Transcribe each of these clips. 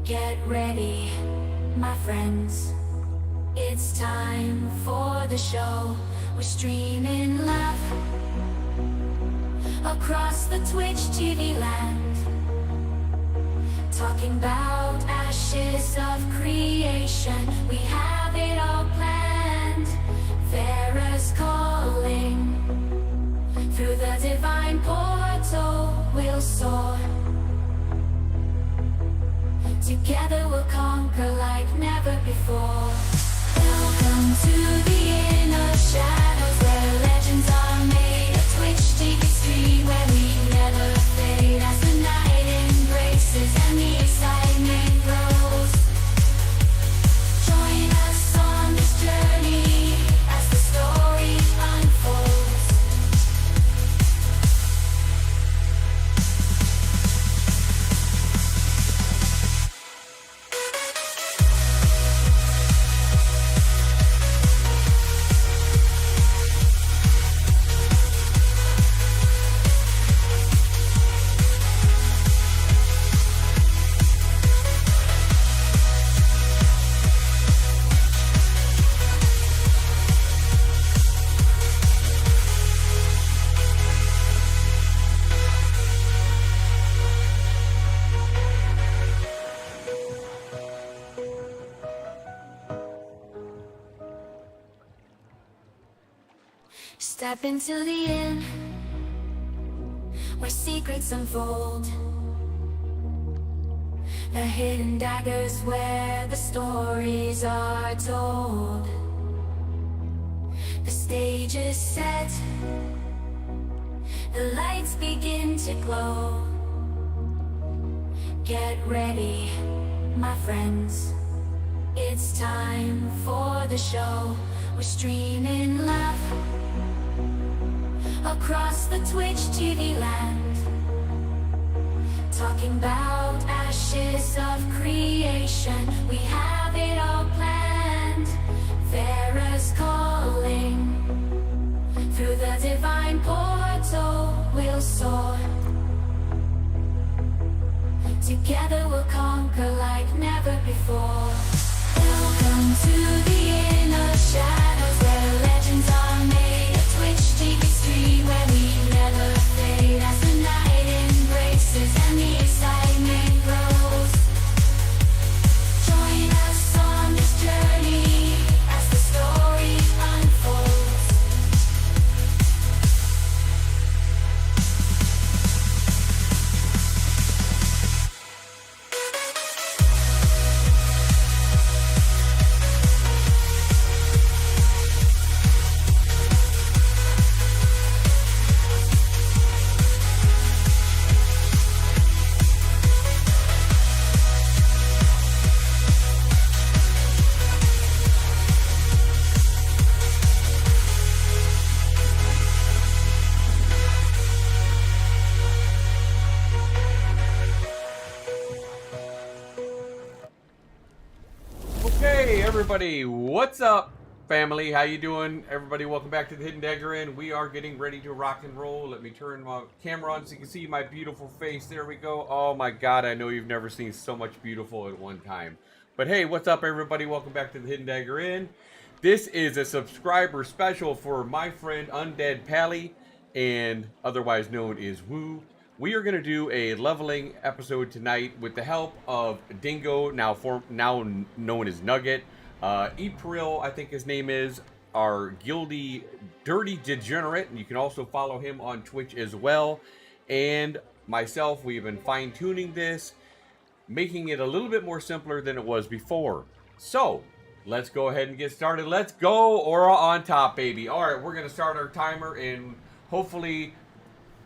Get ready, my friends. It's time for the show. We're streaming live across the Twitch TV land, talking about ashes of creation. We have it all planned. Pharaoh's calling. Through the divine portal we'll soar. Together we'll conquer like never before. Welcome to the inner shadows, where legends are made. A Twitch TV stream where we never fade, as the night embraces and the excitement grows. Join us on this journey as the story unfolds. Step into the inn, where secrets unfold. The hidden daggers where the stories are told. The stage is set, the lights begin to glow. Get ready, my friends. It's time for the show. We're streaming live across the Twitch TV land, talking about ashes of creation. We have it all planned. Pharaoh's calling. Through the divine portal we'll soar. Together we'll conquer like never before. Welcome to the inner shadows, where legends are made. A Twitch TV stream where we never fade, as the night embraces and the excitement grows. Join us on this journey as the story unfolds. Hey everybody, what's up family? How you doing? Everybody, welcome back to the Hidden Dagger Inn. We are getting ready to rock and roll. Let me turn my camera on so you can see my beautiful face. There we go. Oh my god, I know you've never seen so much beautiful at one time. But hey, what's up everybody? Welcome back to the Hidden Dagger Inn. This is a subscriber special for my friend Undead Pally, and otherwise known as Woo. We are going to do a leveling episode tonight with the help of Dingo, now known as Nugget. April, I think his name is, our guilty dirty degenerate, and you can also follow him on Twitch as well. And myself, we've been fine-tuning this, making it a little bit more simpler than it was before. So, let's go ahead and get started. Let's go, Aura on top, baby. Alright, we're going to start our timer, and hopefully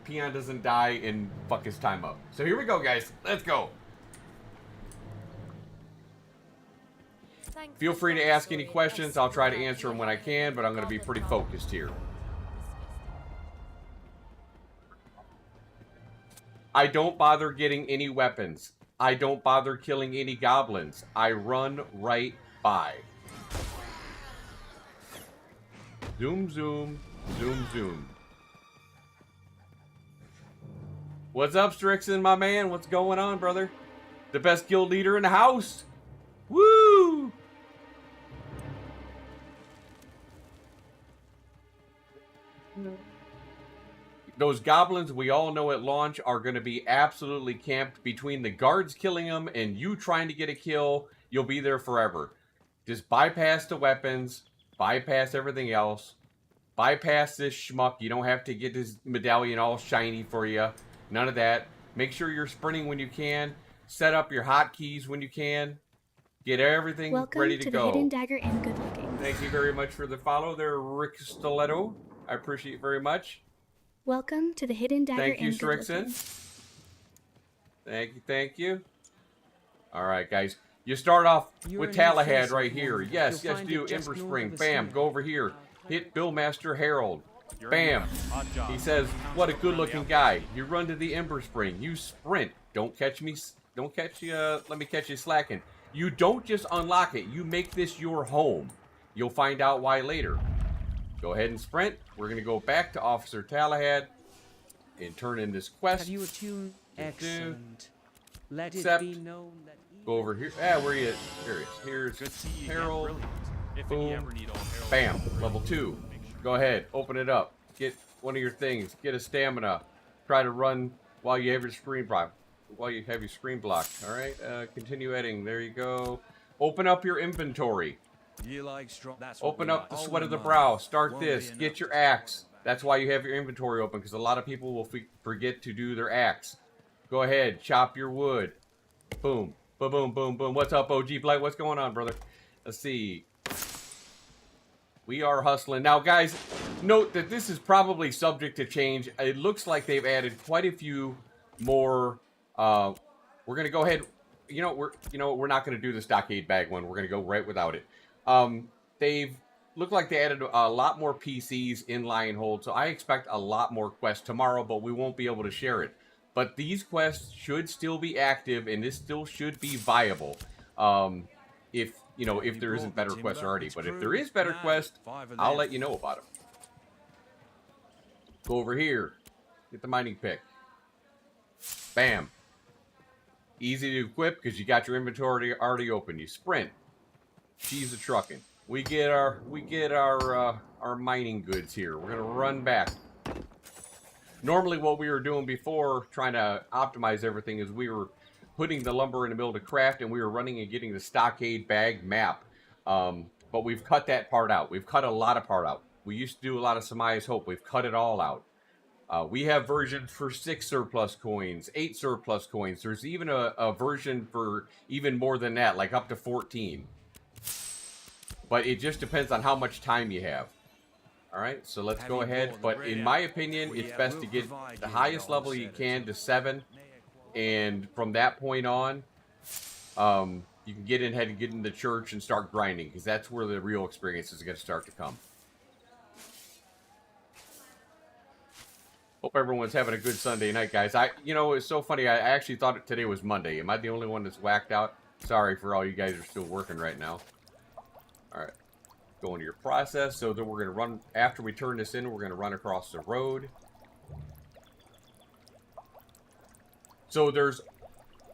Peon doesn't die and fuck his time up. So here we go, guys. Let's go. Feel free to ask any questions. I'll try to answer them when I can, but I'm going to be pretty focused here. I don't bother getting any weapons. I don't bother killing any goblins. I run right by. Zoom, zoom, zoom, zoom. What's up, Strixon, my man? What's going on, brother? The best guild leader in the house. Woo! Those goblins we all know at launch are going to be absolutely camped between the guards killing them and you trying to get a kill. You'll be there forever. Just bypass the weapons, bypass everything else, bypass this schmuck. You don't have to get this medallion all shiny for you. None of that. Make sure you're sprinting when you can. Set up your hotkeys when you can. Get everything ready to go. Welcome to the Hidden Dagger and Good Looking. Thank you very much for the follow there, Rick Stiletto. I appreciate it very much. Welcome to the Hidden Dagger Thank you, and Good Strixon. Looking. Thank you. All right, guys. You start off with Talahad right here. Yes, do. Ember Spring. Bam. Go over here. Hit Billmaster Harold. Bam. He says, what a good-looking guy. You run to the Ember Spring. You sprint. Don't catch me. Let me catch you slacking. You don't just unlock it. You make this your home. You'll find out why later. Go ahead and sprint. We're going to go back to Officer Talahad and turn in this quest. Have you attuned? Excellent. Let it Accept. be known that Go over here. Ah, where are you? Here it is. Here's Good to see you Harold. again. Brilliant. If Boom. you ever need old Harold. Bam. Level 2. Go ahead. Open it up. Get one of your things. Get a stamina. Try to run while you have your screen blocked. All right. Continue editing. There you go. Open up your inventory. You like strong. That's what Open we up like. the sweat of the Oh, brow. Start won't this. be Get enough. your axe. That's why you have your inventory open, because a lot of people will forget to do their axe. Go ahead. Chop your wood. Boom. Boom, boom, boom, boom. What's up, OG Blight? What's going on, brother? Let's see. We are hustling. Now, guys, note that this is probably subject to change. It looks like they've added quite a few more. We're going to go ahead. We're not going to do the stockade bag one. We're going to go right without it. They've looked like they added a lot more PCs in Lionhold, so I expect a lot more quests tomorrow, but we won't be able to share it. But these quests should still be active, and this still should be viable. If there isn't better quests already. But if there is better quests, I'll let you know about them. Go over here. Get the mining pick. Bam. Easy to equip because you got your inventory already open. You sprint. She's a trucking. We get our mining goods here. We're gonna run back. Normally, what we were doing before, trying to optimize everything, is we were putting the lumber in the middle to craft, and we were running and getting the stockade bag map. But we've cut that part out. We've cut a lot of part out. We used to do a lot of Samaya's Hope. We've cut it all out. We have versions for 6 surplus coins, 8 surplus coins. There's even a version for even more than that, like up to 14. But it just depends on how much time you have. All right, so let's go ahead. But in my opinion, it's best to get the highest level you can to 7. And from that point on, you can get ahead and get in the church and start grinding, because that's where the real experience is going to start to come. Hope everyone's having a good Sunday night, guys. It's so funny. I actually thought today was Monday. Am I the only one that's whacked out? Sorry for all you guys are still working right now. All right. Go into your process. So then we're going to run, after we turn this in, we're going to run across the road. So there's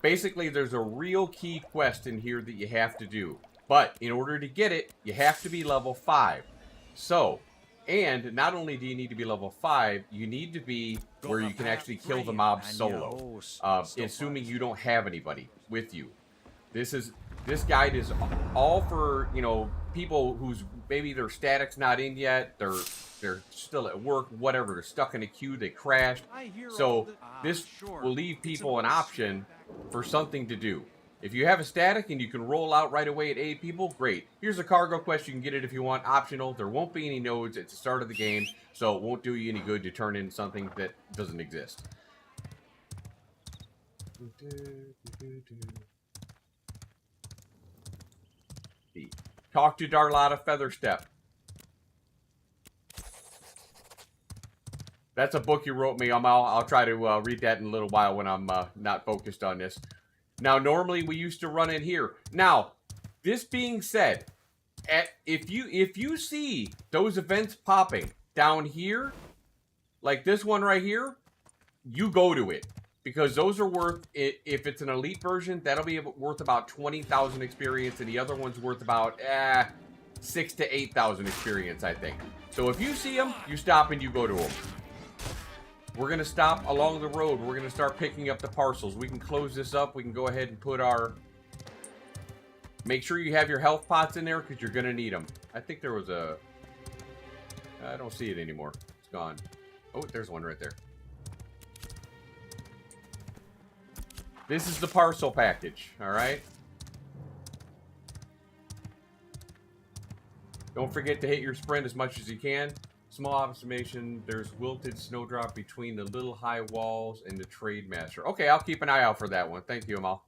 a real key quest in here that you have to do. But in order to get it, you have to be level 5. So, and not only do you need to be level 5, you need to be where you can actually kill the mob solo. Assuming you don't have anybody with you. This guide is all for, people whose maybe their static's not in yet, they're still at work, whatever, they're stuck in a queue, they crashed. So this will leave people an option for something to do. If you have a static and you can roll out right away at 8 people, great. Here's a cargo quest, you can get it if you want, optional. There won't be any nodes at the start of the game, so it won't do you any good to turn in something that doesn't exist. Talk to Darlotta Featherstep. That's a book you wrote me. I'll try to read that in a little while when I'm not focused on this. Now, normally we used to run in here. Now, this being said, if you see those events popping down here, like this one right here, you go to it. because those are worth, if it's an elite version, that'll be worth about 20,000 experience, and the other one's worth about 6 to 8,000 experience, I think. So if you see them, you stop and you go to them. We're going to stop along the road. We're going to start picking up the parcels. We can close this up. We can go ahead and put our... Make sure you have your health pots in there because you're going to need them. I think there was a... I don't see it anymore. It's gone. Oh, there's one right there. This is the parcel package, alright? Don't forget to hit your sprint as much as you can. Small observation, there's wilted snowdrop between the little high walls and the trade master. Okay, I'll keep an eye out for that one. Thank you, Amal.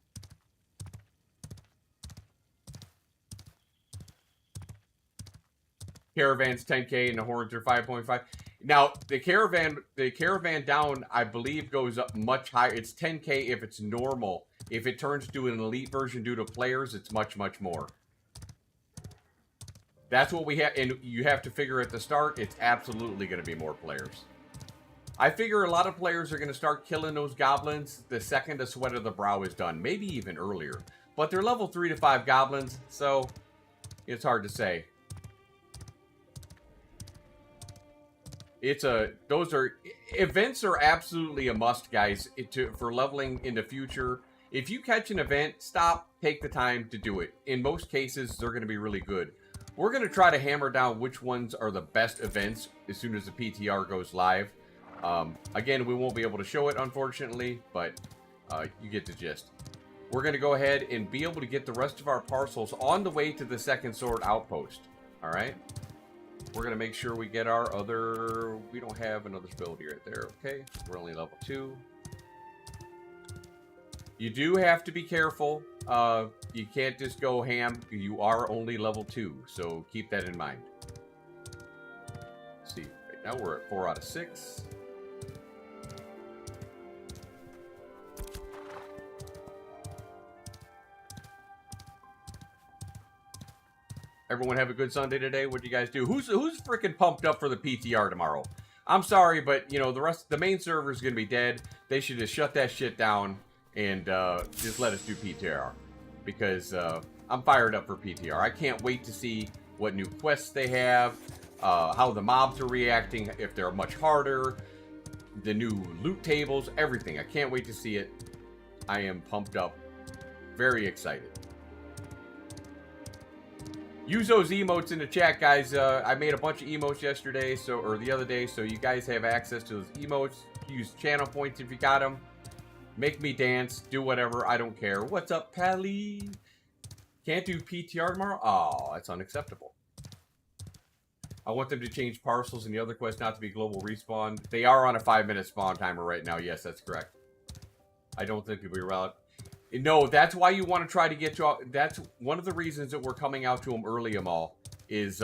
Caravan's 10K and the horns are 5.5. Now, the caravan down, I believe, goes up much higher. It's 10K if it's normal. If it turns to an elite version due to players, it's much, much more. That's what we have, and you have to figure at the start, it's absolutely going to be more players. I figure a lot of players are going to start killing those goblins the second the Sweat of the Brow is done. Maybe even earlier. But they're level 3 to 5 goblins, so it's hard to say. Events are absolutely a must, guys, for leveling in the future. If you catch an event, stop, take the time to do it. In most cases, they're going to be really good. We're going to try to hammer down which ones are the best events as soon as the PTR goes live. Again, we won't be able to show it, unfortunately, but you get the gist. We're going to go ahead and be able to get the rest of our parcels on the way to the second sword outpost. All right? We're going to make sure we get our other... We don't have another ability right there. Okay, we're only level 2. You do have to be careful. You can't just go ham. You are only level 2, so keep that in mind. Let's see, right now we're at 4 out of 6. Everyone have a good Sunday today. What do you guys do? Who's freaking pumped up for the PTR tomorrow? I'm sorry, but you know the main server is gonna be dead. They should just shut that shit down and just let us do PTR, because I'm fired up for PTR. I can't wait to see what new quests they have, how the mobs are reacting, if they're much harder, the new loot tables, everything. I can't wait to see it. I am pumped up, very excited. Use those emotes in the chat, guys. I made a bunch of emotes yesterday, or the other day, so you guys have access to those emotes. Use channel points if you got them. Make me dance, do whatever, I don't care. What's up, Pally? Can't do PTR tomorrow? Oh, that's unacceptable. I want them to change parcels and the other quest not to be global respawn. They are on a 5-minute spawn timer right now. Yes, that's correct. I don't think it'll be around. No, that's why you want to try to get to... That's one of the reasons that we're coming out to them early, Amal, is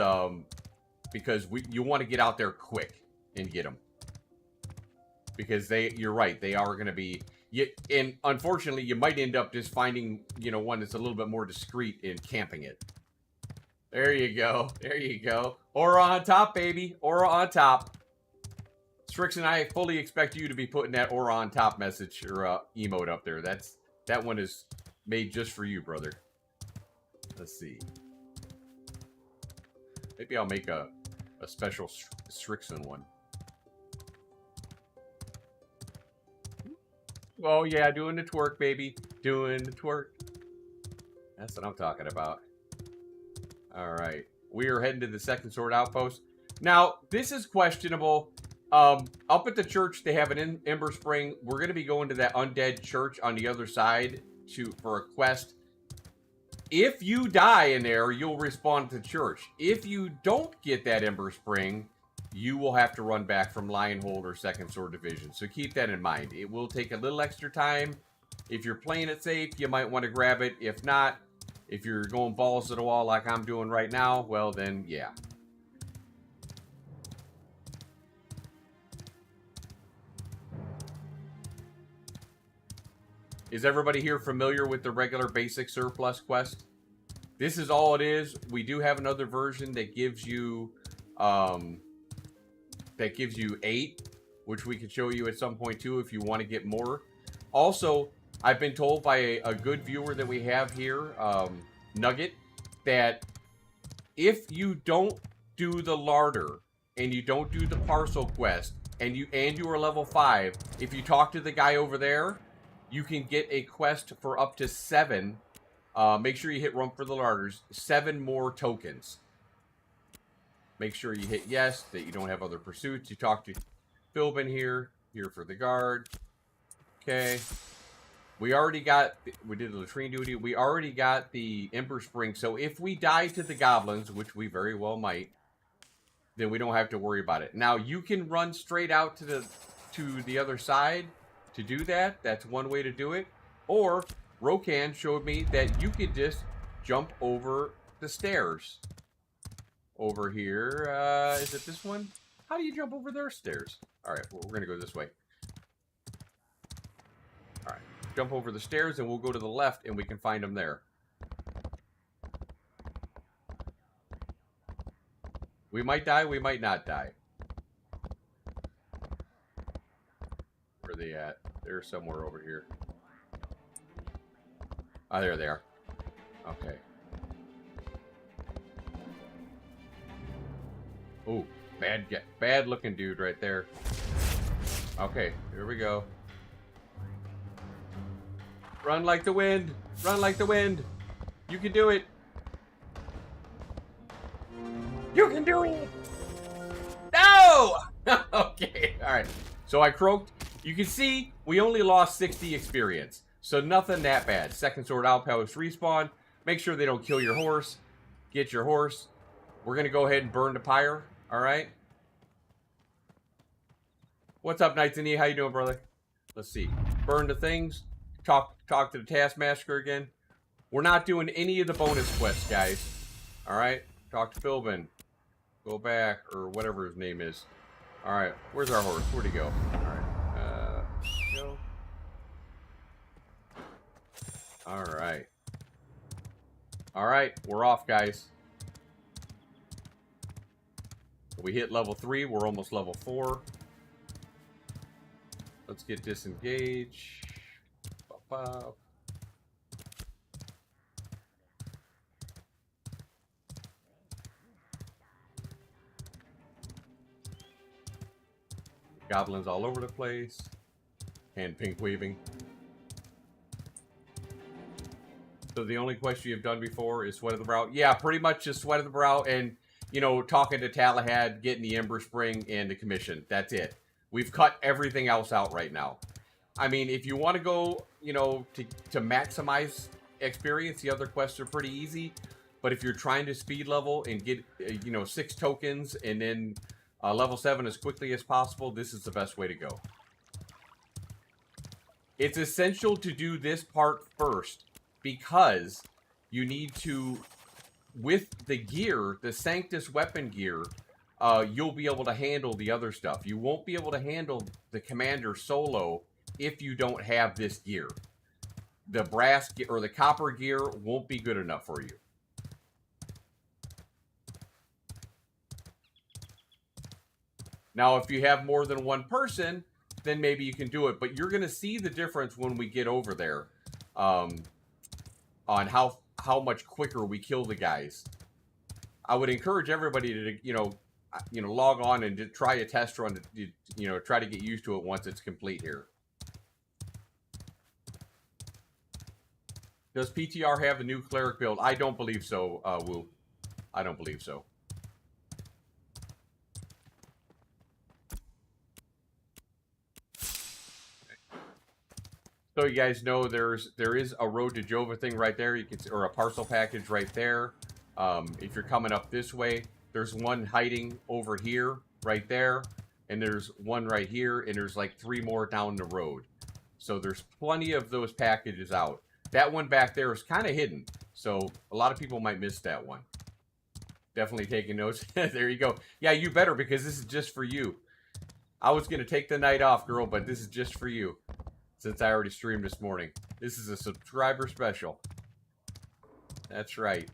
because you want to get out there quick and get them. Because you're right, they are going to be... and unfortunately, you might end up just finding, one that's a little bit more discreet and camping it. There you go. There you go. Aura on top, baby. Aura on top. Strix and I fully expect you to be putting that Aura on top message or emote up there. That one is made just for you, brother. Let's see. Maybe I'll make a special Strixon one. Oh, yeah, doing the twerk, baby. Doing the twerk. That's what I'm talking about. All right. We are heading to the second sword outpost. Now, this is questionable. Up at the church, they have an Ember Spring. We're going to be going to that undead church on the other side for a quest. If you die in there, you'll respawn to church. If you don't get that Ember Spring, you will have to run back from Lionhold or Second Sword Division. So keep that in mind. It will take a little extra time. If you're playing it safe, you might want to grab it. If not, if you're going balls to the wall like I'm doing right now, well then, yeah. Is everybody here familiar with the regular basic surplus quest? This is all it is. We do have another version that gives you 8, which we can show you at some point too if you want to get more. Also, I've been told by a good viewer that we have here, Nugget, that if you don't do the larder and you don't do the parcel quest and you are level 5, if you talk to the guy over there, you can get a quest for up to 7. Make sure you hit run for the larders. 7 more tokens. Make sure you hit yes, that you don't have other pursuits. You talk to Philbin here for the guard. Okay. We did the latrine duty. We already got the Ember Spring. So if we die to the goblins, which we very well might, then we don't have to worry about it. Now, you can run straight out to the other side to do that. That's one way to do it. Or Rokan showed me that you could just jump over the stairs. Over here, is it this one? How do you jump over their stairs? All right, well, we're gonna go this way. All right, jump over the stairs and we'll go to the left and we can find them there. We might die, we might not die. Where are they at? They're somewhere over here. Oh, there they are. Okay. Ooh, bad looking dude right there. Okay, here we go. Run like the wind. Run like the wind. You can do it. You can do it. No! Okay, all right. So I croaked. You can see we only lost 60 experience. So nothing that bad. Second sword outpost respawn. Make sure they don't kill your horse. Get your horse. We're going to go ahead and burn the pyre. All right. What's up, Knights and E? How you doing, brother? Let's see. Burn the things. Talk to the Taskmaster again. We're not doing any of the bonus quests, guys. All right. Talk to Philbin. Go back, or whatever his name is. All right. Where's our horse? Where'd he go? All right. Go. All right. All right. We're off, guys. We hit level 3. We're almost level 4. Let's get disengaged. Pop. Goblins all over the place. And pink weaving. So the only quest you've done before is Sweat of the Brow. Yeah, pretty much just Sweat of the Brow and, you know, talking to Talahad, getting the Ember Spring and the commission. That's it. We've cut everything else out right now. I mean, if you want to go, you know, to maximize experience, the other quests are pretty easy. But if you're trying to speed level and get, you know, 6 tokens and then level 7 as quickly as possible, this is the best way to go. It's essential to do this part first because you need to, with the gear, the Sanctus weapon gear, you'll be able to handle the other stuff. You won't be able to handle the commander solo if you don't have this gear. The brass or the copper gear won't be good enough for you. Now, if you have more than one person, then maybe you can do it. But you're going to see the difference when we get over there on how much quicker we kill the guys. I would encourage everybody to, you know, log on and just try a test run to, you know, try to get used to it once it's complete here. Does PTR have the new cleric build? I don't believe so, Woo. I don't believe so. So you guys know there is a Road to Jova thing right there. You can, or a parcel package right there. If you're coming up this way, there's one hiding over here, right there, and there's one right here, and there's like 3 more down the road. So there's plenty of those packages out. That one back there is kind of hidden, so a lot of people might miss that one. Definitely taking notes. There you go. Yeah, you better, because this is just for you. I was gonna take the night off, girl, but this is just for you. Since I already streamed this morning. This is a subscriber special. That's right.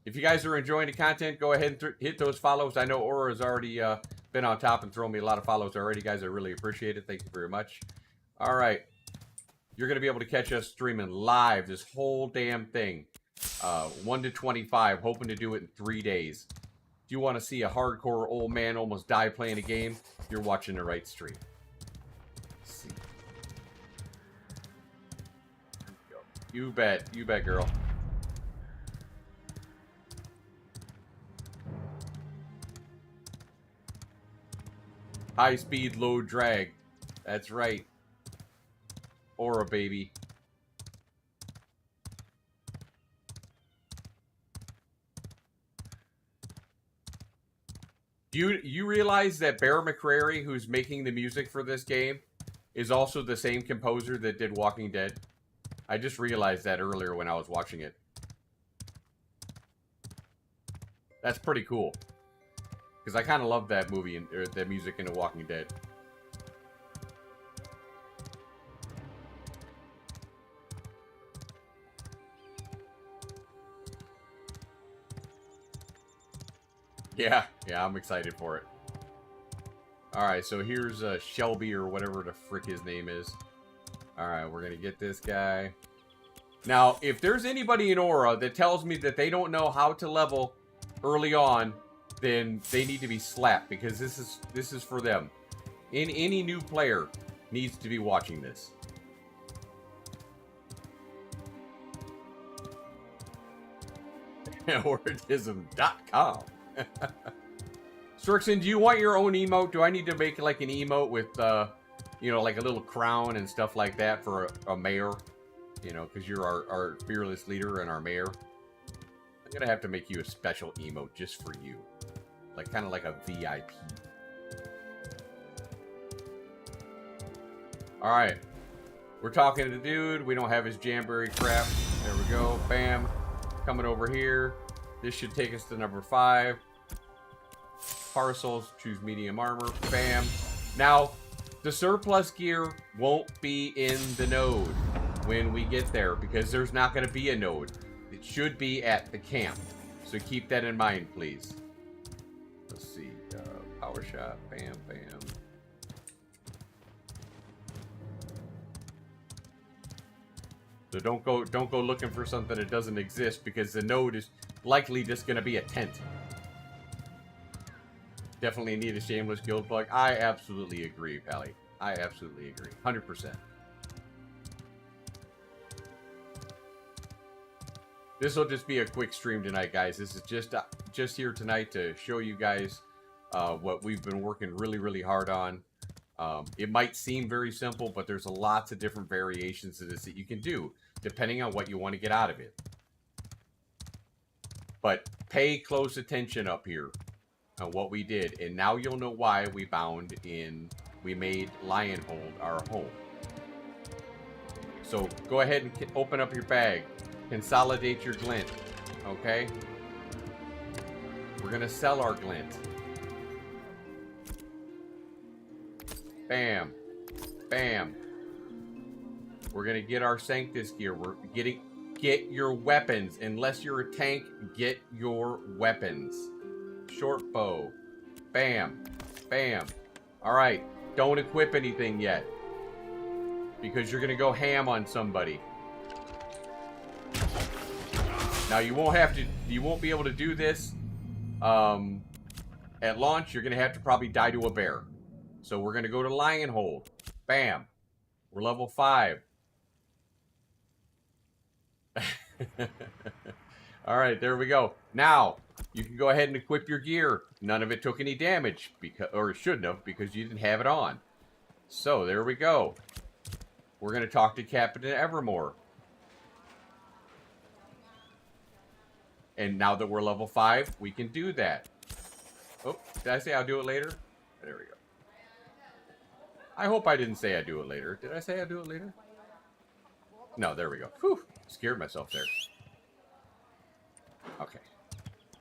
If you guys are enjoying the content, go ahead and hit those follows. I know Aura has already been on top and thrown me a lot of follows already, guys. I really appreciate it. Thank you very much. All right. You're going to be able to catch us streaming live this whole damn thing. 1 to 25, hoping to do it in 3 days. If you want to see a hardcore old man almost die playing a game, you're watching the right stream. Let's see. You bet. You bet, girl. High speed, low drag. That's right. Aura, baby. You realize that Bear McCreary, who's making the music for this game, is also the same composer that did Walking Dead? I just realized that earlier when I was watching it. That's pretty cool. Because I kind of love that movie, or that music in The Walking Dead. Yeah, I'm excited for it. Alright, so here's Shelby, or whatever the frick his name is. Alright, we're gonna get this guy. Now, if there's anybody in Aura that tells me that they don't know how to level early on, then they need to be slapped, because this is for them. Any new player needs to be watching this. Autism.com. Strixon, do you want your own emote? Do I need to make like an emote with, you know, like a little crown and stuff like that for a mayor? You know, because you're our fearless leader and our mayor. I'm gonna have to make you a special emote just for you. Like, kind of like a VIP. Alright. We're talking to the dude. We don't have his Jamboree crap. There we go. Bam. Coming over here. This should take us to number 5. Parcels. Choose medium armor. Bam. Now, the surplus gear won't be in the node when we get there, because there's not going to be a node. It should be at the camp. So keep that in mind, please. Let's see. Power shot. Bam, bam. So don't go looking for something that doesn't exist, because the node is likely just going to be a tent. Definitely need a shameless guild plug. I absolutely agree, Pally. I absolutely agree. 100%. This will just be a quick stream tonight, guys. This is just here tonight to show you guys what we've been working really, really hard on. It might seem very simple, but there's lots of different variations of this that you can do, depending on what you want to get out of it. But pay close attention up here on what we did, and now you'll know why we made Lionhold our home. So go ahead and open up your bag. Consolidate your glint, okay? We're gonna sell our glint. Bam. Bam. We're gonna get our Sanctus gear. Get your weapons. Unless you're a tank, get your weapons. Short bow. Bam. Bam. Alright. Don't equip anything yet, because you're gonna go ham on somebody. Now you won't be able to do this at launch. You're gonna have to probably die to a bear. So we're gonna go to Lionhold. Bam. We're level 5. Alright, there we go. Now, you can go ahead and equip your gear. None of it took any damage, or it shouldn't have, because you didn't have it on. So, there we go. We're gonna talk to Captain Evermore. And now that we're level 5, we can do that. Oh, did I say I'll do it later? There we go. I hope I didn't say I'd do it later. Did I say I'd do it later? No, there we go. Whew, scared myself there. Okay.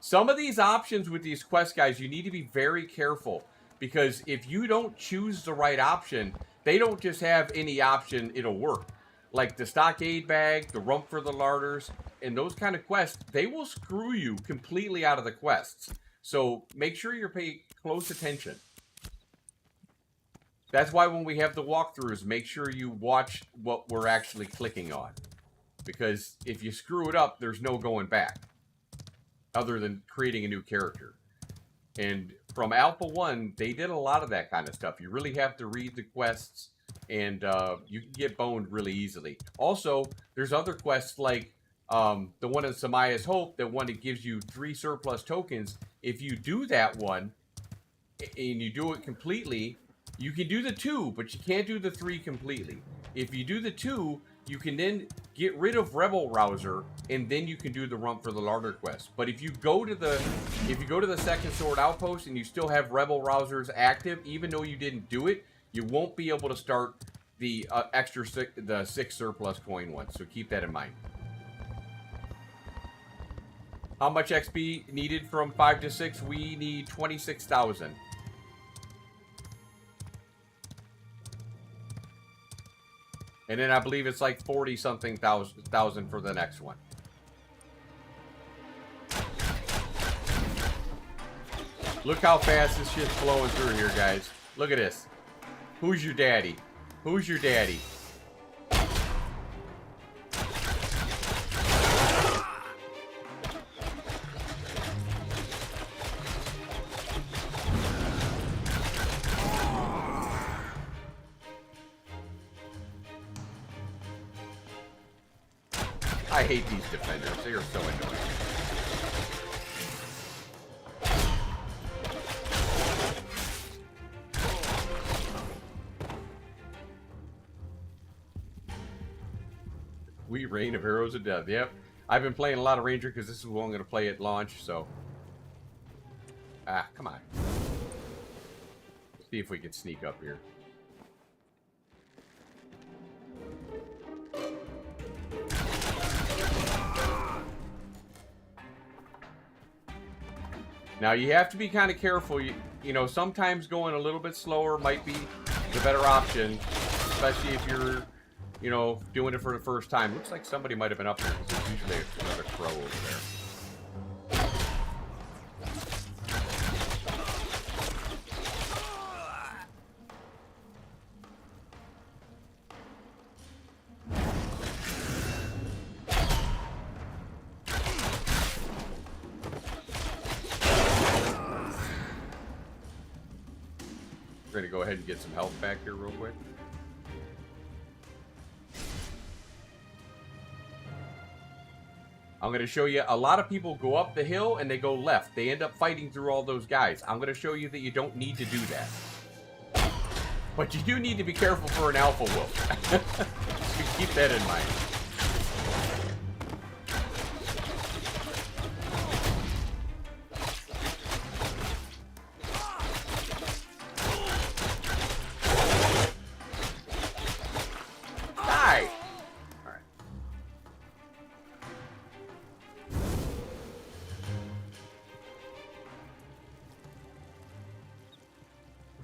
Some of these options with these quests, guys, you need to be very careful. Because if you don't choose the right option, they don't just have any option, it'll work. Like the stockade bag, the rump for the larders, and those kind of quests, they will screw you completely out of the quests. So make sure you're paying close attention. That's why when we have the walkthroughs, make sure you watch what we're actually clicking on. Because if you screw it up, there's no going back. Other than creating a new character. And from Alpha 1, they did a lot of that kind of stuff. You really have to read the quests, and you can get boned really easily. Also, there's other quests like the one in Samaya's Hope, the one that gives you 3 surplus tokens. If you do that one, and you do it completely, you can do the 2, but you can't do the 3 completely. If you do the 2, you can then get rid of Rebel Rouser, and then you can do the rump for the larder quest. But if you go to the Second Sword Outpost and you still have Rebel Rousers active, even though you didn't do it, you won't be able to start the the 6 surplus coin one. So keep that in mind. How much XP needed from 5 to 6? We need 26,000. And then I believe it's like 40-something thousand for the next one. Look how fast this shit's flowing through here, guys. Look at this. Who's your daddy? Who's your daddy? I hate these defenders. They are so annoying. We Reign of Heroes of Death. Yep. I've been playing a lot of Ranger because this is what I'm going to play at launch, so. Ah, come on. See if we can sneak up here. Now, you have to be kind of careful. You know, sometimes going a little bit slower might be the better option, especially if you're, you know, doing it for the first time. Looks like somebody might have been up there because there's usually another crow over there. We're going to go ahead and get some health back here real quick. I'm going to show you, a lot of people go up the hill and they go left. They end up fighting through all those guys. I'm going to show you that you don't need to do that. But you do need to be careful for an alpha wolf. So keep that in mind.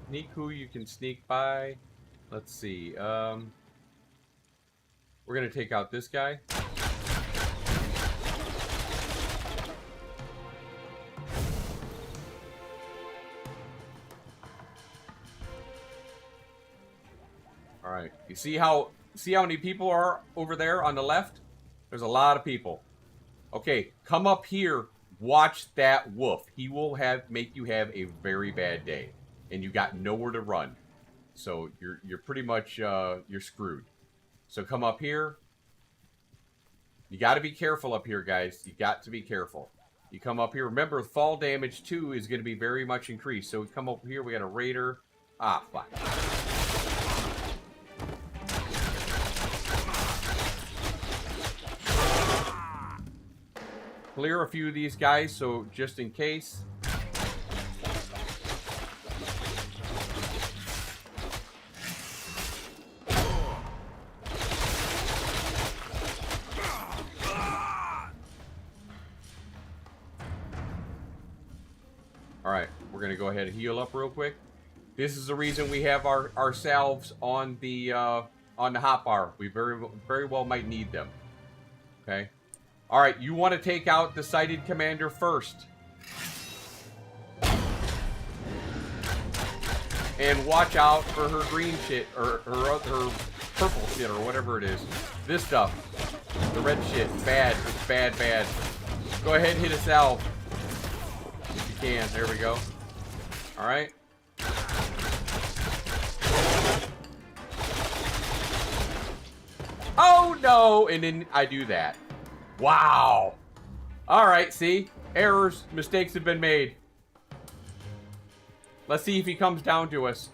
Sneak who you can sneak by. Let's see. We're gonna take out this guy. All right. You see how many people are over there on the left? There's a lot of people. Okay, come up here. Watch that wolf. He will make you have a very bad day. And you got nowhere to run, so you're pretty much you're screwed. So come up here. You got to be careful up here, guys. You got to be careful. You come up here. Remember, fall damage too is going to be very much increased. So we come up here. We got a raider. Ah, fuck. Clear a few of these guys, so just in case. Alright, we're going to go ahead and heal up real quick. This is the reason we have our salves on the hotbar. We very well might need them. Okay? Alright, you want to take out the sighted commander first. And watch out for her green shit, or her purple shit, or whatever it is. This stuff. The red shit. Bad. It's bad, bad. Go ahead and hit a salve. If you can. There we go. Alright. Oh, no! And then I do that. Wow. Alright, see? Errors. Mistakes have been made. Let's see if he comes down to us.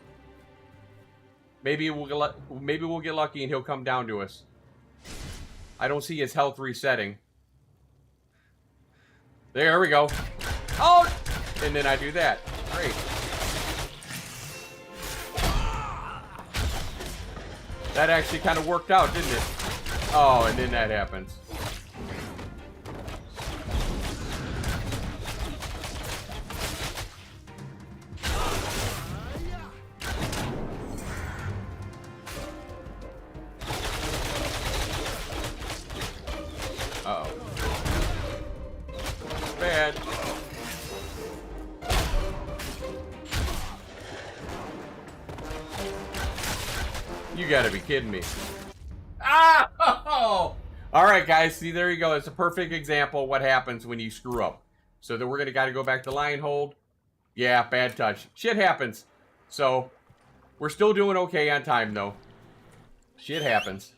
Maybe we'll get lucky and he'll come down to us. I don't see his health resetting. There we go. Oh! And then I do that. Great. That actually kind of worked out, didn't it? Oh, and then that happens. Uh-oh. Bad. You gotta be kidding me. Ah! Oh! Alright, guys. See, there you go. It's a perfect example of what happens when you screw up. So then we're gonna gotta go back to line hold. Yeah, bad touch. Shit happens. So, we're still doing okay on time, though. Shit happens.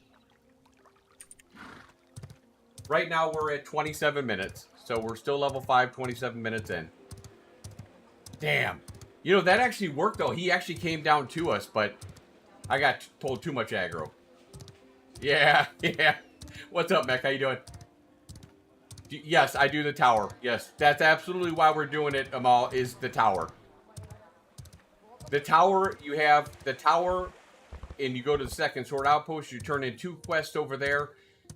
Right now, we're at 27 minutes. So, we're still level 5, 27 minutes in. Damn. You know, that actually worked, though. He actually came down to us, but I got told too much aggro. Yeah, yeah. What's up, Mech? How you doing? Yes, I do the tower. Yes, that's absolutely why we're doing it, Amal, is the tower. The tower, you have the tower, and you go to the second sword outpost. You turn in 2 quests over there.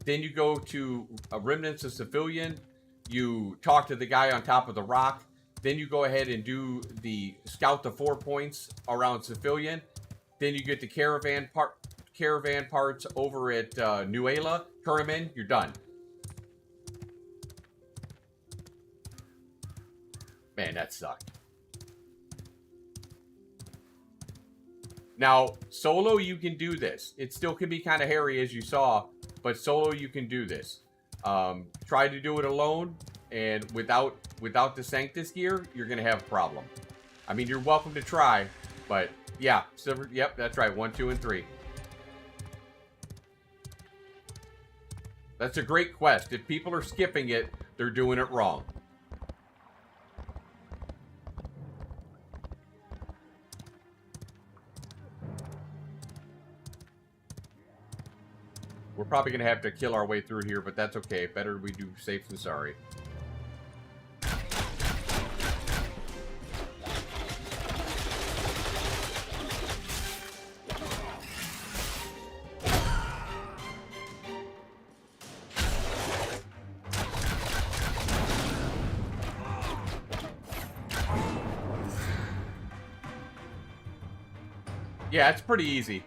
Then you go to Remnants of Civilian. You talk to the guy on top of the rock. Then you go ahead and do the scout the 4 points around Civilian. Then you get the caravan parts over at Nuela. Turn them in. You're done. Man, that sucked. Now, solo, you can do this. It still can be kind of hairy, as you saw, but solo, you can do this. Try to do it alone, and without the Sanctus gear, you're going to have a problem. I mean, you're welcome to try, but yeah. Silver, yep, that's right. 1, 2, and 3. That's a great quest. If people are skipping it, they're doing it wrong. We're probably going to have to kill our way through here, but that's okay. Better we do safe than sorry. Yeah, it's pretty easy.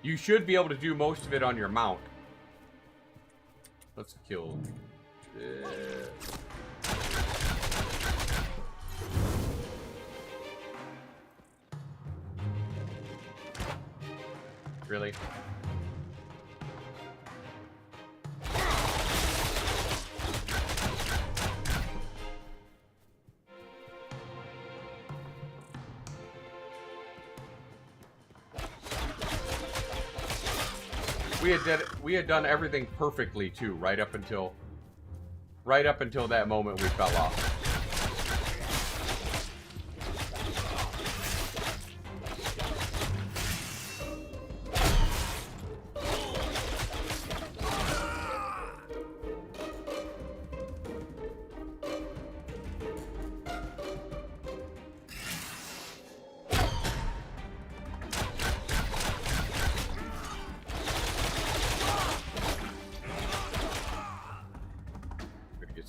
You should be able to do most of it on your mount. Let's kill this. Really? We had done everything perfectly too, right up until that moment we fell off.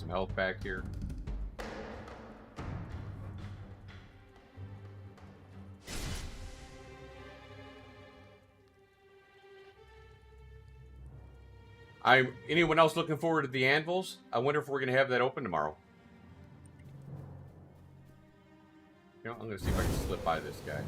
Health back here. Anyone else looking forward to the anvils? I wonder if we're going to have that open tomorrow. I'm gonna see if I can slip by this guy.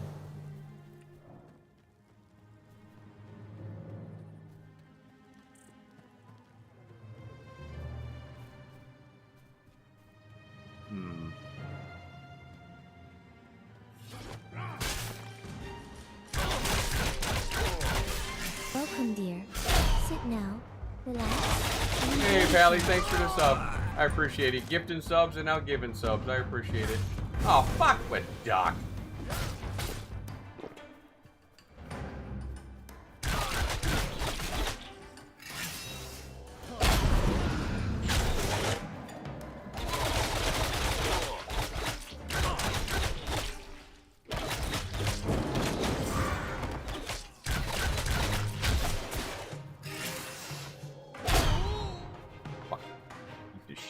Welcome, dear. Sit now. Relax. Hey, Pally, thanks for the sub. I appreciate it. Gifting subs and now giving subs. I appreciate it. Oh, fuck with Doc.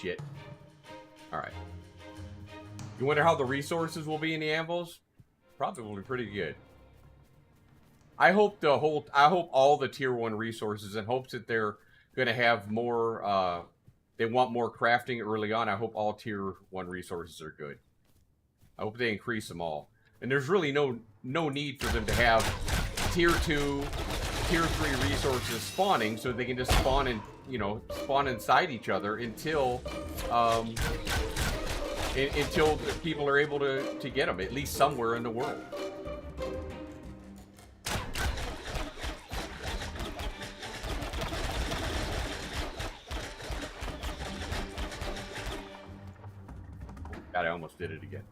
Shit. Alright. You wonder how the resources will be in the anvils? Probably will be pretty good. I hope all the tier 1 resources, in hopes that they're gonna have more they want more crafting early on. I hope all tier 1 resources are good. I hope they increase them all. And there's really no need for them to have tier 2, tier 3 resources spawning, so they can just spawn in, you know, spawn inside each other until until people are able to get them, at least somewhere in the world. God, I almost did it again.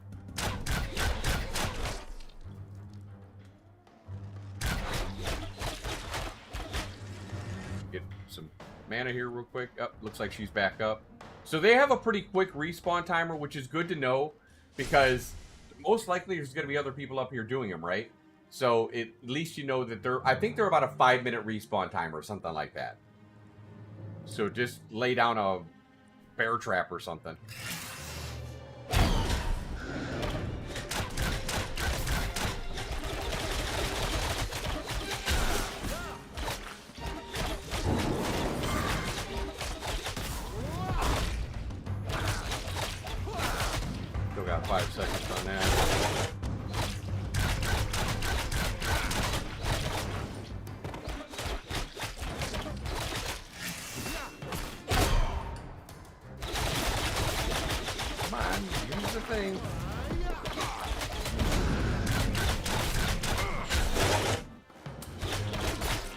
Get some mana here real quick. Oh, looks like she's back up. So they have a pretty quick respawn timer, which is good to know, because most likely there's going to be other people up here doing them, right? So at least you know that I think they're about a 5-minute respawn timer or something like that. So just lay down a bear trap or something. Still got 5 seconds on that. Come on, use the thing.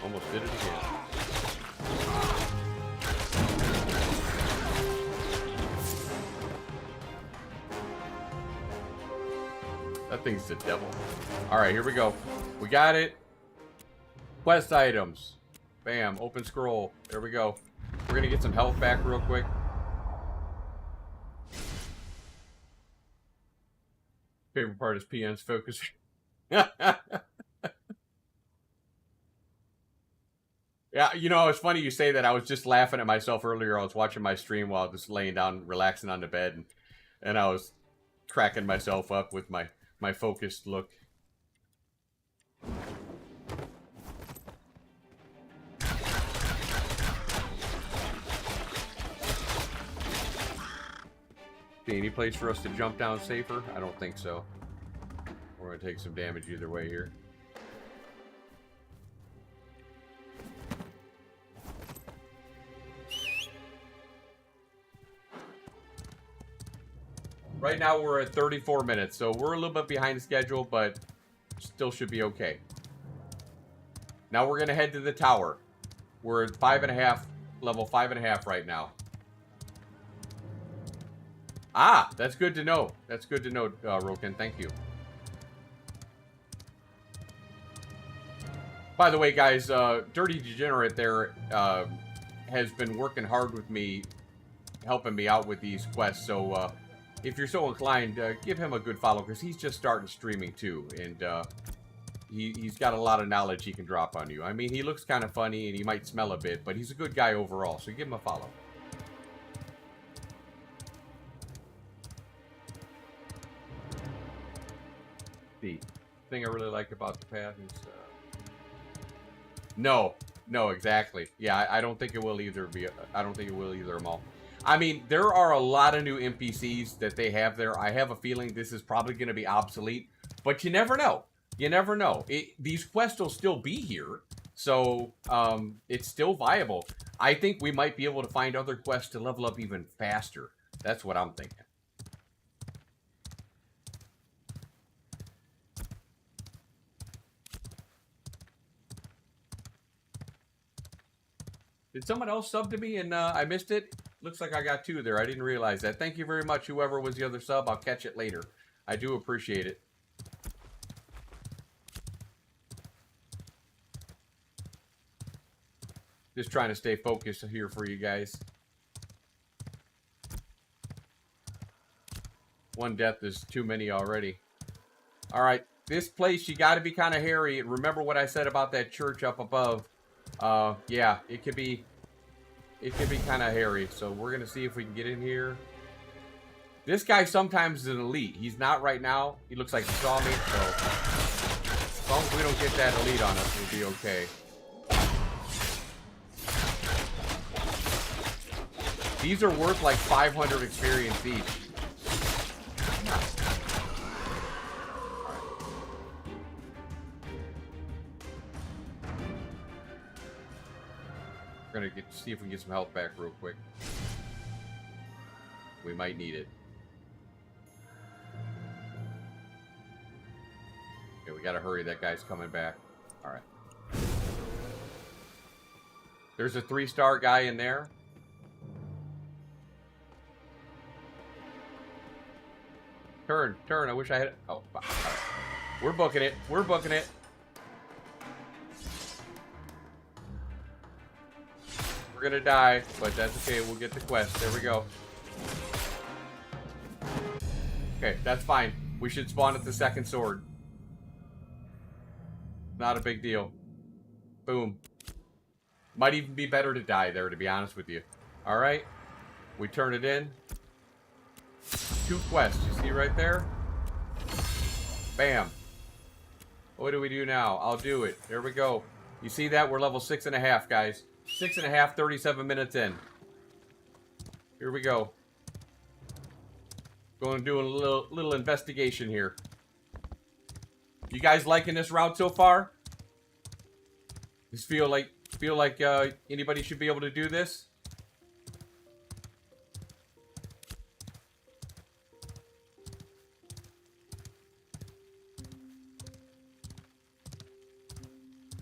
Almost did it again. That thing's the devil. Alright, here we go. We got it. Quest items. Bam. Open scroll. There we go. We're going to get some health back real quick. Favorite part is PN's focus. Yeah, you know, it's funny you say that. I was just laughing at myself earlier. I was watching my stream while I was laying down, relaxing on the bed, and I was cracking myself up with my focused look. Any place for us to jump down safer? I don't think so. We're going to take some damage either way here. Right now we're at 34 minutes, so we're a little bit behind schedule, but still should be okay. Now we're going to head to the tower. We're at 5.5, level 5.5 right now. Ah, that's good to know. That's good to know, Roken. Thank you. By the way, guys, Dirty Degenerate there has been working hard with me, helping me out with these quests, so if you're so inclined, give him a good follow, because he's just starting streaming too, and he's got a lot of knowledge he can drop on you. I mean, he looks kind of funny, and he might smell a bit, but he's a good guy overall, so give him a follow. The thing I really like about the path is... No, exactly. Yeah, I don't think it will either be... I don't think it will either, Amal. I mean, there are a lot of new NPCs that they have there. I have a feeling this is probably going to be obsolete, but you never know. You never know. These quests will still be here, so it's still viable. I think we might be able to find other quests to level up even faster. That's what I'm thinking. Did someone else sub to me and I missed it? Looks like I got 2 there. I didn't realize that. Thank you very much, whoever was the other sub. I'll catch it later. I do appreciate it. Just trying to stay focused here for you guys. 1 death is too many already. Alright, this place, you gotta be kind of hairy. Remember what I said about that church up above. Yeah, it could be kind of hairy. So we're gonna see if we can get in here. This guy sometimes is an elite. He's not right now. He looks like he saw me, so as long as we don't get that elite on us, we'll be okay. These are worth like 500 experience each. We're gonna see if we can get some health back real quick. We might need it. Okay, we gotta hurry. That guy's coming back. All right. There's a 3-star guy in there. Turn. I wish I had it. Oh, fuck. All right. We're booking it. We're booking it. We're gonna die, but that's okay. We'll get the quest. There we go. Okay, that's fine. We should spawn at the 2nd sword. Not a big deal. Boom. Might even be better to die there, to be honest with you. Alright. We turn it in. 2 quests. You see right there? Bam. What do we do now? I'll do it. There we go. You see that? We're level 6.5, guys. 6.5, 37 minutes in. Here we go. Going to do a little investigation here. You guys liking this route so far? Just feel like anybody should be able to do this?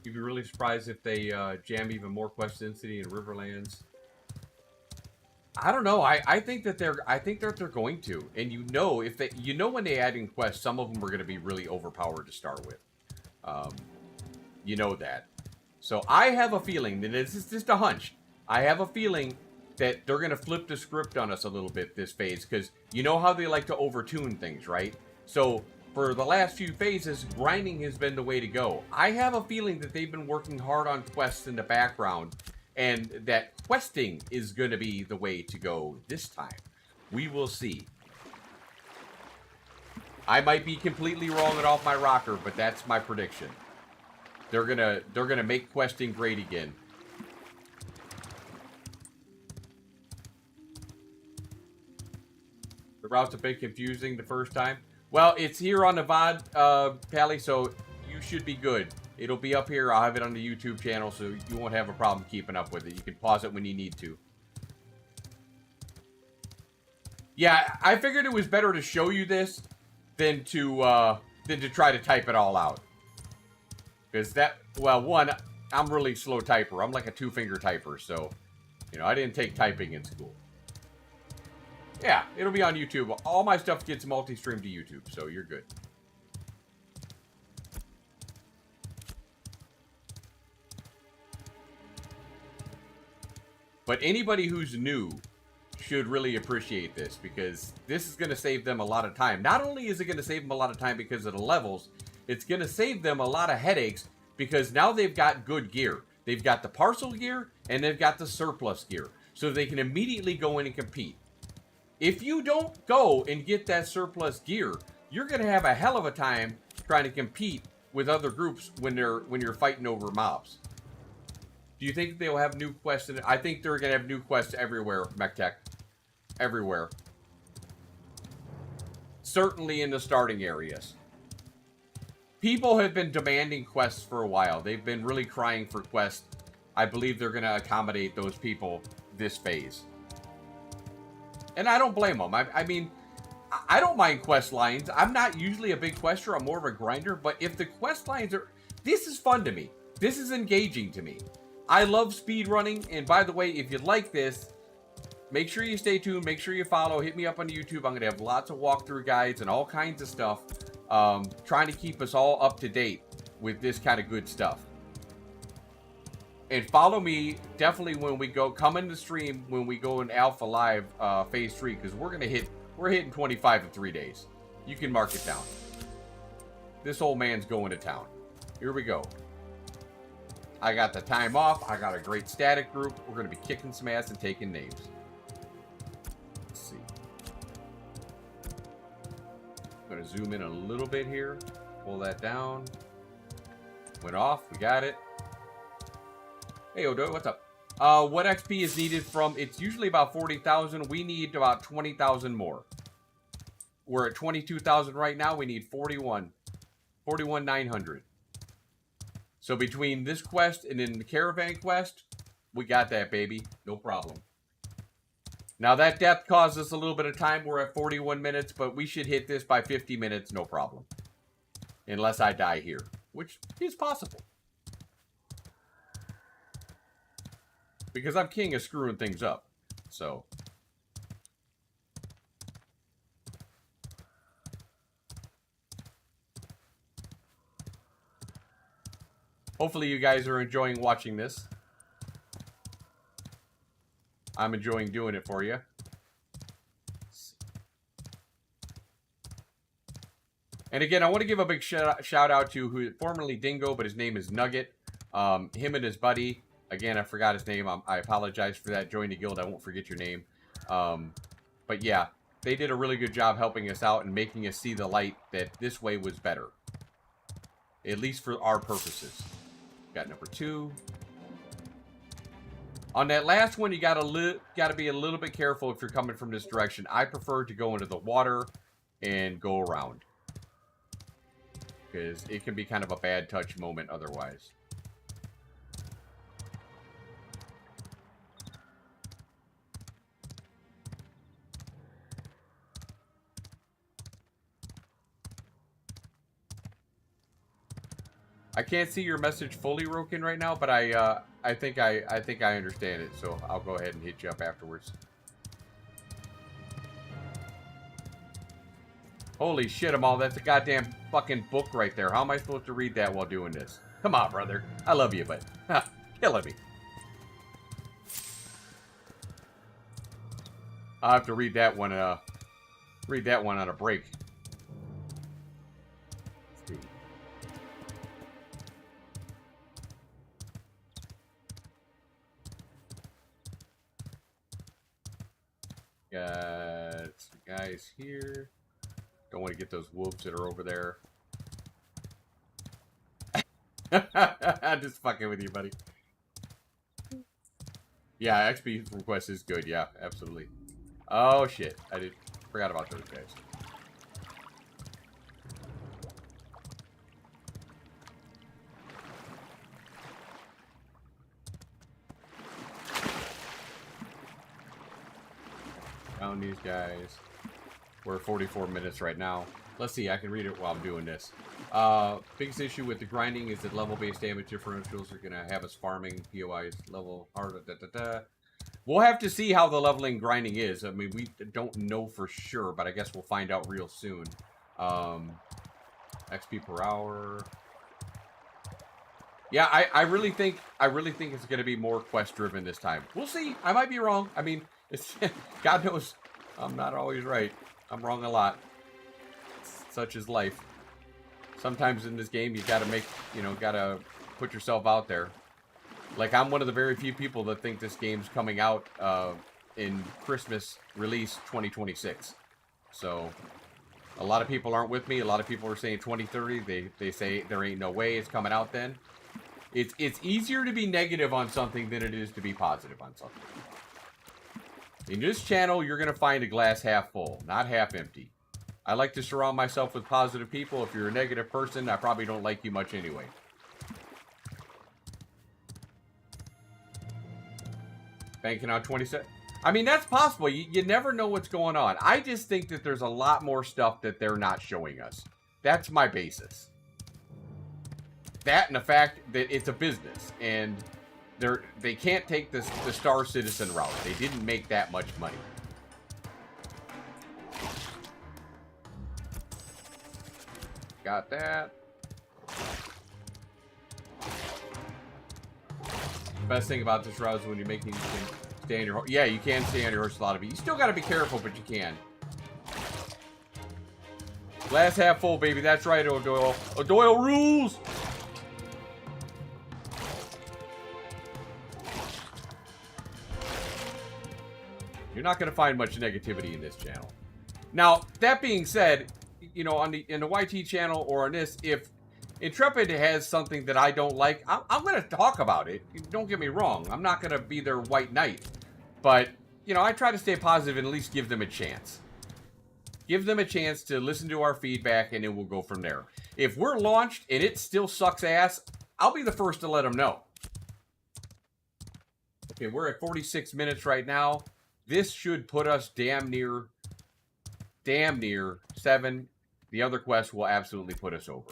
You'd be really surprised if they jam even more quest density in Riverlands. I don't know. I think that they're going to. And when they add in quests, some of them are going to be really overpowered to start with. You know that. So I have a feeling that this is just a hunch. I have a feeling that they're going to flip the script on us a little bit this phase, because you know how they like to overtune things, right? So for the last few phases, grinding has been the way to go. I have a feeling that they've been working hard on quests in the background, and that questing is going to be the way to go this time. We will see. I might be completely wrong and off my rocker, but that's my prediction. They're gonna make questing great again. The route's a bit confusing the first time. Well, it's here on the VOD, Pally, so you should be good. It'll be up here. I'll have it on the YouTube channel, so you won't have a problem keeping up with it. You can pause it when you need to. Yeah, I figured it was better to show you this than to try to type it all out. Because one, I'm really slow typer. I'm like a 2-finger typer, so, I didn't take typing in school. Yeah, it'll be on YouTube. All my stuff gets multi-streamed to YouTube, so you're good. But anybody who's new should really appreciate this, because this is going to save them a lot of time. Not only is it going to save them a lot of time because of the levels, it's going to save them a lot of headaches, because now they've got good gear. They've got the parcel gear, and they've got the surplus gear, so they can immediately go in and compete. If you don't go and get that surplus gear, you're going to have a hell of a time trying to compete with other groups when you're fighting over mobs. Do you think they'll have new quests? I think they're going to have new quests everywhere, MechTech. everywhere. Certainly in the starting areas. People have been demanding quests for a while. They've been really crying for quests. I believe they're going to accommodate those people this phase. And I don't blame them. I mean, I don't mind quest lines. I'm not usually a big quester. I'm more of a grinder. But if the quest lines are... This is fun to me. This is engaging to me. I love speed running. And by the way, if you like this, make sure you stay tuned. Make sure you follow. Hit me up on YouTube. I'm going to have lots of walkthrough guides and all kinds of stuff. Trying to keep us all up to date with this kind of good stuff. And follow me definitely when we go, come in the stream when we go in Alpha Live Phase 3, because we're hitting 25 in 3 days. You can mark it down. This old man's going to town. Here we go. I got the time off. I got a great static group. We're going to be kicking some ass and taking names. Let's see. I'm going to zoom in a little bit here. Pull that down. Went off. We got it. Hey, Odo, what's up? What XP is needed from... It's usually about 40,000. We need about 20,000 more. We're at 22,000 right now. We need 41,900. So between this quest and then the caravan quest, we got that, baby. No problem. Now, that depth caused us a little bit of time. We're at 41 minutes, but we should hit this by 50 minutes, no problem. Unless I die here, which is possible. Because I'm king of screwing things up. So. Hopefully you guys are enjoying watching this. I'm enjoying doing it for you. And again, I want to give a big shout out to who formerly Dingo, but his name is Nugget. Him and his buddy. Again, I forgot his name. I apologize for that. Join the guild. I won't forget your name. But yeah, they did a really good job helping us out and making us see the light that this way was better. At least for our purposes. Got number 2. On that last one, you gotta be a little bit careful if you're coming from this direction. I prefer to go into the water and go around. Because it can be kind of a bad touch moment otherwise. I can't see your message fully, Roken, right now, but I think I understand it, so I'll go ahead and hit you up afterwards. Holy shit, Amal, that's a goddamn fucking book right there. How am I supposed to read that while doing this? Come on, brother. I love you, but killing me. I'll have to read that one on a break. Got some guys here. Don't want to get those wolves that are over there. I'm just fucking with you, buddy. Yeah, XP request is good. Yeah, absolutely. Oh shit, forgot about those guys. Found these guys. We're 44 minutes right now. Let's see, I can read it while I'm doing this. Biggest issue with the grinding is that level-based damage differentials are going to have us farming POIs level harder. We'll have to see how the leveling grinding is. I mean, we don't know for sure, but I guess we'll find out real soon. XP per hour. Yeah, I really think it's going to be more quest-driven this time. We'll see. I might be wrong. I mean, it's God knows I'm not always right. I'm wrong a lot. Such is life. Sometimes in this game, you gotta gotta put yourself out there. Like, I'm one of the very few people that think this game's coming out in Christmas release 2026. So, a lot of people aren't with me. A lot of people are saying 2030. They say there ain't no way it's coming out then. It's easier to be negative on something than it is to be positive on something. In this channel, you're going to find a glass half full, not half empty. I like to surround myself with positive people. If you're a negative person, I probably don't like you much anyway. Banking on 27. I mean, that's possible. You never know what's going on. I just think that there's a lot more stuff that they're not showing us. That's my basis. That and the fact that it's a business. And they can't take the Star Citizen route. They didn't make that much money. Got that. Best thing about this route is when you're making, you can stay on your horse. Yeah, you can stay on your horse a lot of it. You still got to be careful, but you can. Glass half full, baby. That's right, O'Doyle. O'Doyle rules! You're not going to find much negativity in this channel. Now, that being said, you know, in the YT channel or on this, if Intrepid has something that I don't like, I'm going to talk about it. Don't get me wrong. I'm not going to be their white knight. But, you know, I try to stay positive and at least give them a chance. Give them a chance to listen to our feedback, and then we'll go from there. If we're launched and it still sucks ass, I'll be the first to let them know. Okay, we're at 46 minutes right now. This should put us damn near 7. The other quest will absolutely put us over.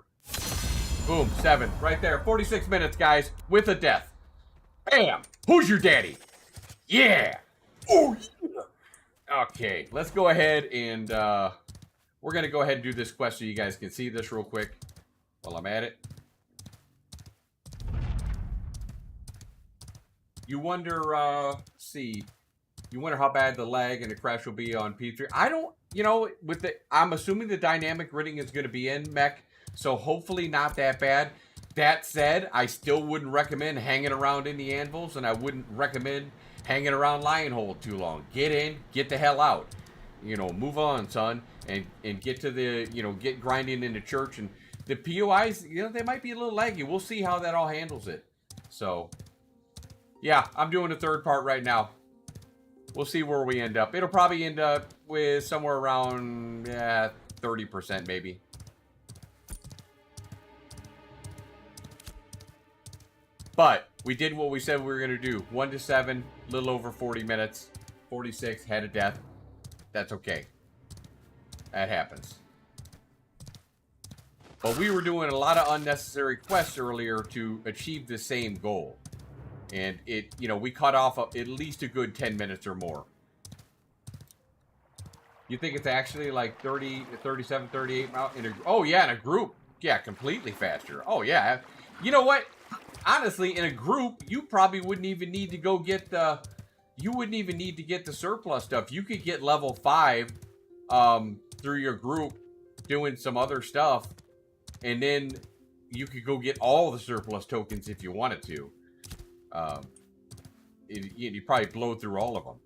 Boom, 7. Right there. 46 minutes, guys, with a death. Bam! Who's your daddy? Yeah! Oh, yeah! Okay, let's go ahead and, we're going to go ahead and do this quest so you guys can see this real quick while I'm at it. You wonder, you wonder how bad the lag and the crash will be on P3. I don't, you know, I'm assuming the dynamic gridding is going to be in mech, so hopefully not that bad. That said, I still wouldn't recommend hanging around in the anvils, and I wouldn't recommend hanging around Lionhold too long. Get in, get the hell out. You know, move on, son, and get to the, you know, get grinding in the church. And the POIs, you know, they might be a little laggy. We'll see how that all handles it. So, yeah, I'm doing the third part right now. We'll see where we end up. It'll probably end up with somewhere around 30% maybe. But we did what we said we were going to do. 1 to 7, little over 40 minutes. 46, had a death. That's okay. That happens. But we were doing a lot of unnecessary quests earlier to achieve the same goal. And it, you know, we cut off at least a good 10 minutes or more. You think it's actually like 30, 37, 38 in a, oh yeah, in a group. Yeah, completely faster. Oh yeah. You know what? Honestly, in a group, you probably wouldn't even need to go get the, you wouldn't even need to get the surplus stuff. You could get level 5 through your group doing some other stuff. And then you could go get all the surplus tokens if you wanted to. You probably blow through all of them.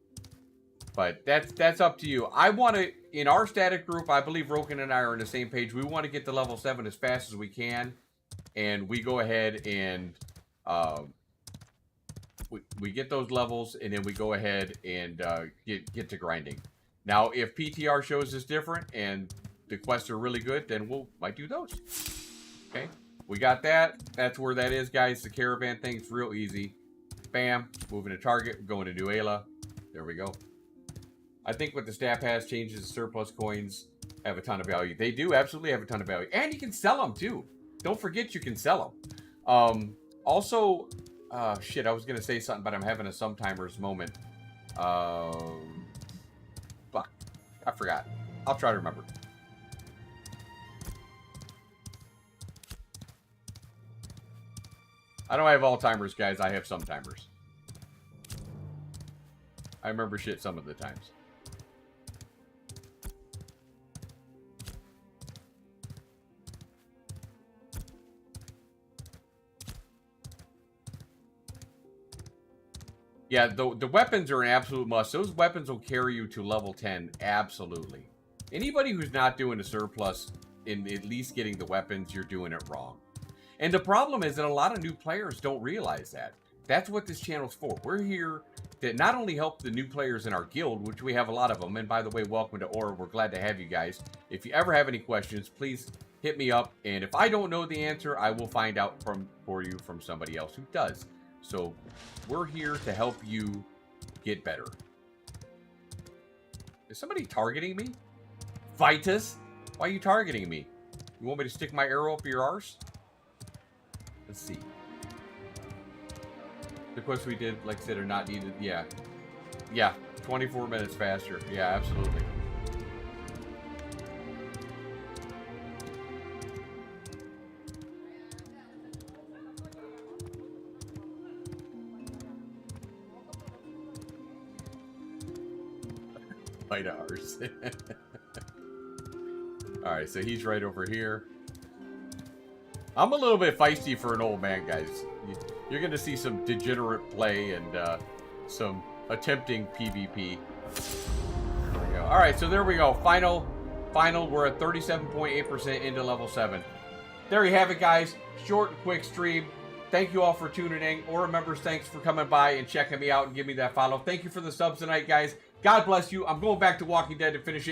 But that's up to you. I want to, in our static group, I believe Roken and I are on the same page. We want to get to level 7 as fast as we can. And we go ahead and we get those levels, and then we go ahead and get to grinding. Now, if PTR shows us different and the quests are really good, then we might do those. Okay, we got that. That's where that is, guys. The caravan thing's real easy. Bam, moving to target, going to Nuela. There we go. I think what the staff has changes the surplus coins have a ton of value. They do absolutely have a ton of value, and you can sell them too. Don't forget you can sell them. Also, shit, I was gonna say something, but I'm having a sometimers moment. Fuck, I forgot. I'll try to remember. I don't have all-timers, guys. I have some-timers. I remember shit some of the times. Yeah, the weapons are an absolute must. Those weapons will carry you to level 10, absolutely. Anybody who's not doing a surplus in at least getting the weapons, you're doing it wrong. And the problem is that a lot of new players don't realize that. That's what this channel's for. We're here to not only help the new players in our guild, which we have a lot of them. And by the way, welcome to Aura. We're glad to have you guys. If you ever have any questions, please hit me up. And if I don't know the answer, I will find out for you from somebody else who does. So we're here to help you get better. Is somebody targeting me? Vitus? Why are you targeting me? You want me to stick my arrow up your arse? Let's see. The quests we did, like I said, are not needed. Yeah. Yeah. 24 minutes faster. Yeah, absolutely. Bite ours. Alright, so he's right over here. I'm a little bit feisty for an old man, guys. You're going to see some degenerate play and some attempting PvP. There we go. Alright, so there we go. Final. We're at 37.8% into level 7. There you have it, guys. Short and quick stream. Thank you all for tuning in. Aura members, thanks for coming by and checking me out and giving me that follow. Thank you for the subs tonight, guys. God bless you. I'm going back to Walking Dead to finish it.